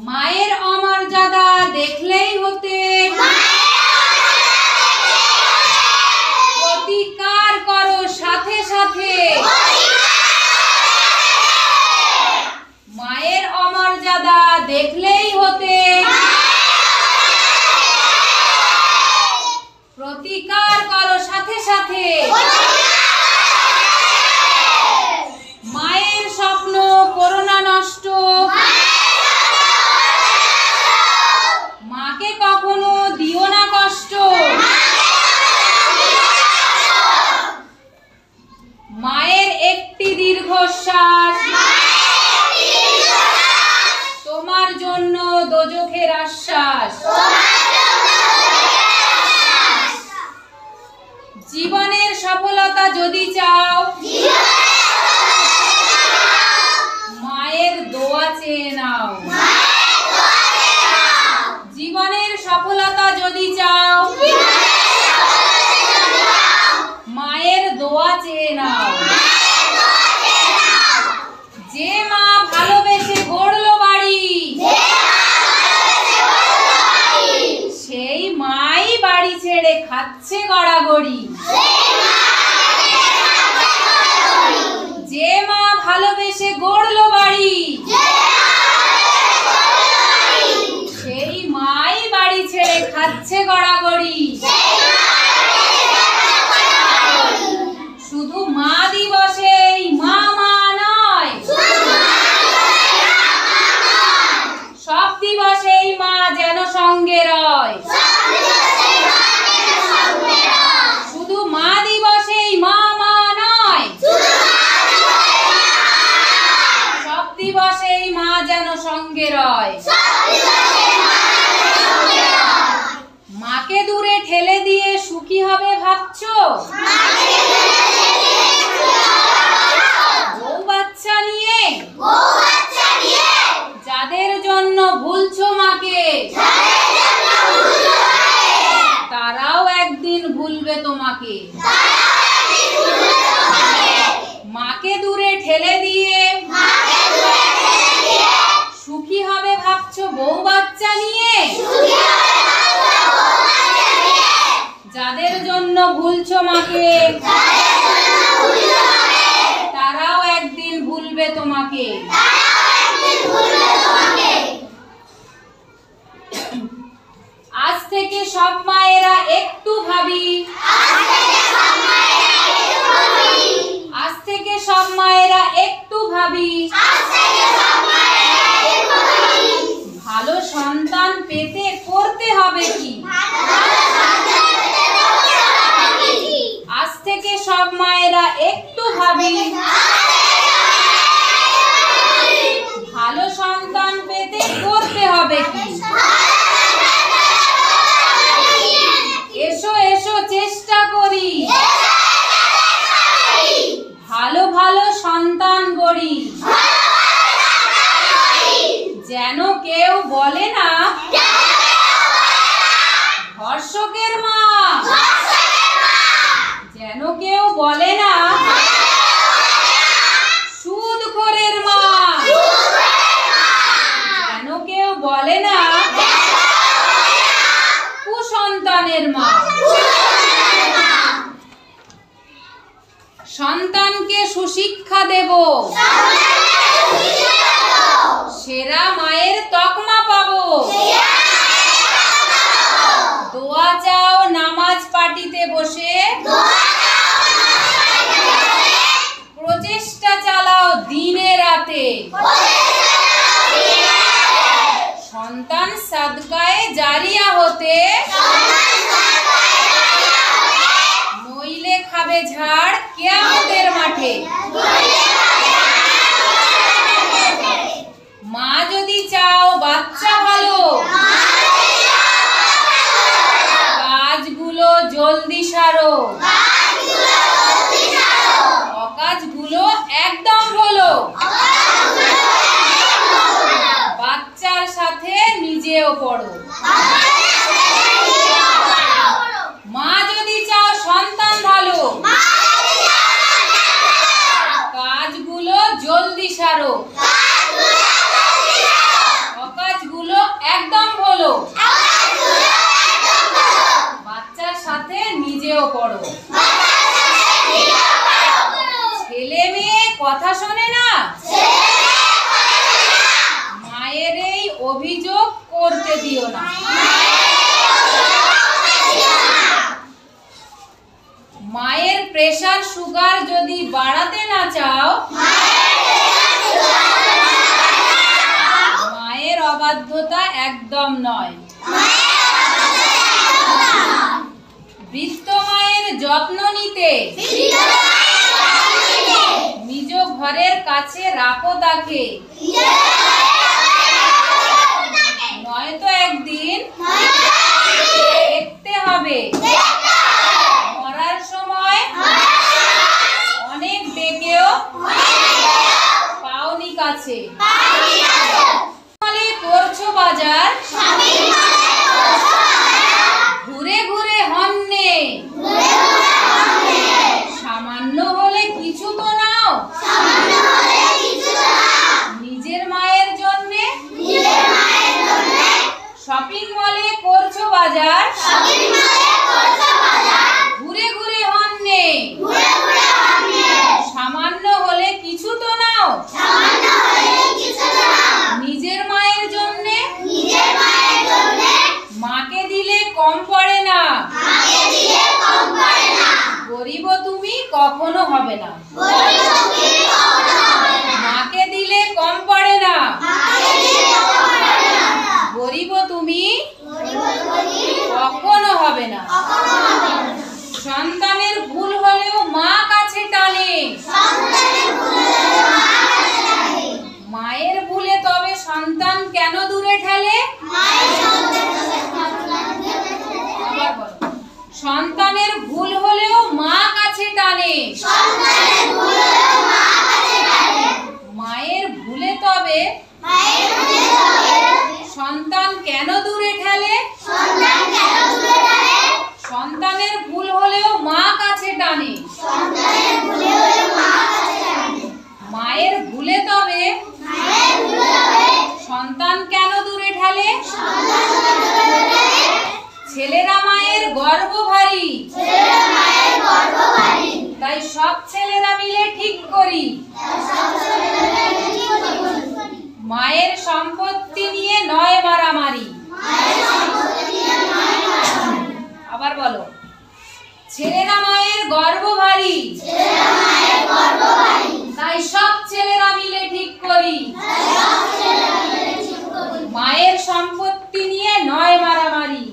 মায়ের অমর্যাদা দেখলেই হতে প্রতিকার করো সাথে সাথে। মায়ের অমর্যাদা দেখলেই হতে প্রতিকার করো সাথে সাথে। মায়ের স্বপ্ন করো না নষ্ট, মাকে কখনো দিও না কষ্ট। মায়ের একটি দীর্ঘশ্বাস তোমার জন্য দোজখের আশ্বাস। জীবনের সফলতা যদি চাও মায়ের দোয়া চেয়ে নাও। জীবনের সফলতা যদি চাও মায়ের দোয়া চেয়ে নাও। যে মা ভালোবেসে গড়লো বাড়ি সেই মাই বাড়ি ছেড়ে খাচ্ছে গড়াগড়ি। যে মা ভালোবেসে গড়লো বাড়ি সেই মাই বাড়ি ছেড়ে খাচ্ছে গড়াগড়ি। শুধু মা দিবসেই মা মা নয়, সব দিবসেই মা যেন সঙ্গে রয়। শুধু মা দিবসেই মা মা নয়, সব দিবসেই মা যেন সঙ্গে রয়। মাকে দূরে ঠেলে দিয়ে সুখী হবে ভাবছো? বউ বাচ্চা নিয়ে যাদের জন্য ভুলছো মাকে তারাও একদিন ভুলবে তোমাকে। মাকে দূরে ঠেলে দিয়ে সুখী হবে ভাবছো বউ বাচ্চা নিয়ে যাদের জন্য ভুলছো মাকে তারাও একদিন ভুলবে তোমাকে। আজ থেকে সব মায়েরা একটু ভাবি, আজ থেকে সব মায়েরা একটু ভাবি ভালো সন্তান পেতে করতে হবে কি। আজ থেকে সব মায়েরা একটু ভাবি ভালো সন্তান পেতে করতে হবে কি। এসো এসো চেষ্টা করি ভালো ভালো সন্তান গড়ি। যেন কেউ বলে না ধর্ষকের মা, যেন কেউ বলে না সুদখোরের মা, যেন কেউ বলে না কুসন্তানের মা। সন্তানকে সুশিক্ষা দেব সেরা মায়ের তকমা পাবো। দোয়া চাও নামাজ পাটিতে বসে প্রচেষ্টা চালাও দিনে রাতে। সন্তান সাদকায়ে জারিয়া হতে নইলে খাবে ঝাড় কিয়ামতের মাঠে। মা যদি চাও বাচ্চা ভালো কাজগুলো জলদি সারো, অকাজগুলো একদম হলো। বাচ্চার সাথে নিজেও পড়ো। মা যদি চাও সন্তান ভালো কাজগুলো জলদি সারো, অকাজগুলো অভিযোগ করতে দিও না। মায়ের প্রেসার সুগার যদি বাড়াতে না চাও, মায়ের অবাধ্যতা একদম নয়। বৃদ্ধ মায়ের যত্ন নিতে নিজ ঘরের কাছে রাখো তাকে, নয়তো একদিন দেখতে হবে মরার সময় অনেক ডেকেও পাওনি কাছে। করছো বাজার, ঘুরে ঘুরে হন্নে, সামান্য হলে কিছু তো নাও নিজের মায়ের জন্যে। শপিং মলে করছো বাজার, ঘুরে ঘুরে হন্নে, সামান্য হলে কিছু তো নাও নিজের মায়ের জন্যে। মাকে দিলে কম পড়ে না, গরিব তুমি কখনো হবে না। মাকে দিলে কম পড়ে না, গরিব তুমি কখনো হবে না। সন্তানের ভুল হলেও মা কাছে টানে, মায়ের ভুলে তবে সন্তান কেন দূরে ঠেলে? সন্তানের ভুল হলেও মা কাছে টানে, মায়ের ভুলে তবে সন্তান কেন দূরে ঠেলে? সন্তানের ভুল হলেও মা কাছে টানে, মায়ের ভুলে তবে সন্তান কেন দূরে ঠেলে? ছেলেরা মায়ের গর্ব ভারী, তাই সব ছেলেরা মিলে ঠিক করি মায়ের সম্পত্তি নিয়ে নয় মারামারি। আবার বলো, ছেলেরা মায়ের গর্ব ভারী, তাই সব ছেলেরা মিলে ঠিক করি মায়ের সম্পত্তি নিয়ে নয় মারামারি।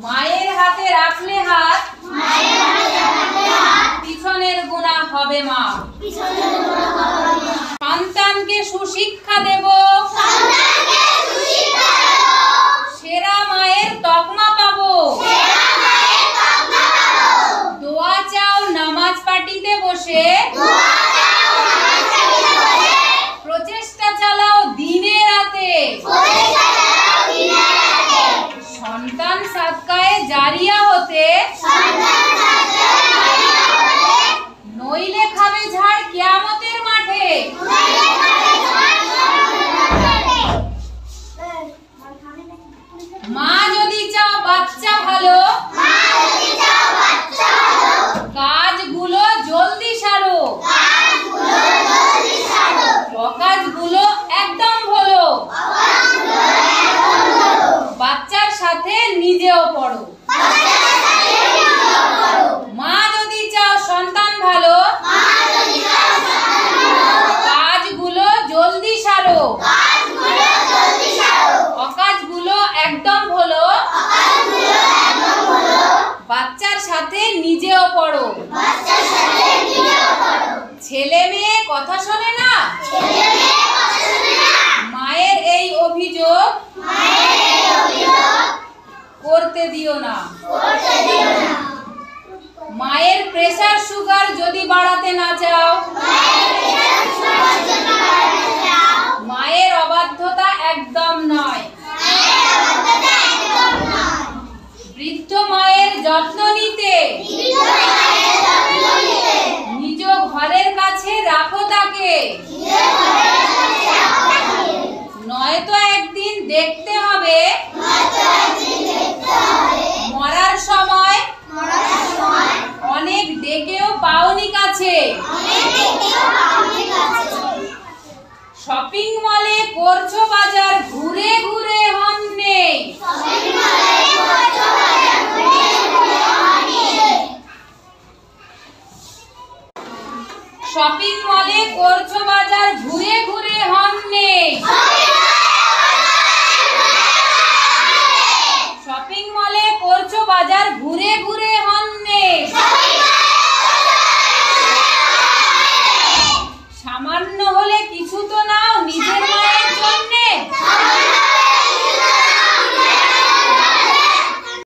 মায়ের হাতে রাখলে হাত, পিছনের গুনাহ হবে মা। সন্তানকে সুশিক্ষা দেব, সেরা মায়ের তকমা পাবো। দোয়া চাও নামাজ পাটিতে বসে, প্রচেষ্টা চালাও দিনে রাতে। সন্তান সাদকায়ে জারিয়া হতে, নইলে খাবে ঝাড় কিয়ামতের মাঠে। মা যদি চাও বাচ্চা ভালো, কাজগুলো জলদি সারো, অকাজগুলো একদম হলো। বাচ্চার সাথে নিজেও পড়ো। মা যদি চাও সন্তান ভালো, কাজগুলো জলদি সারো, অকাজগুলো একদম হলো। বাচ্চার সাথে নিজেও পড়ো। ছেলে মেয়ে কথা শোনে না, মায়ের এই অভিযোগ করতে দিও না। মায়ের প্রেসার সুগার যদি বাড়াতে না চাও, মায়ের অবাধ্যতা একদম নয়। বৃদ্ধ মায়ের যত্ন নিতে নিজ ঘরের কাছে রাখো তাকে, নয়তো একদিন দেখতে হবে মরার সময় অনেক ডেকেও পাওনি কাছে। শপিং করছো বাজার ঘুরে ঘুরে হন নেই। শপিং মলে করছো বাজার ঘুরে ঘুরে হন নেই। শপিং মলে করছো বাজার ঘুরে ঘুরে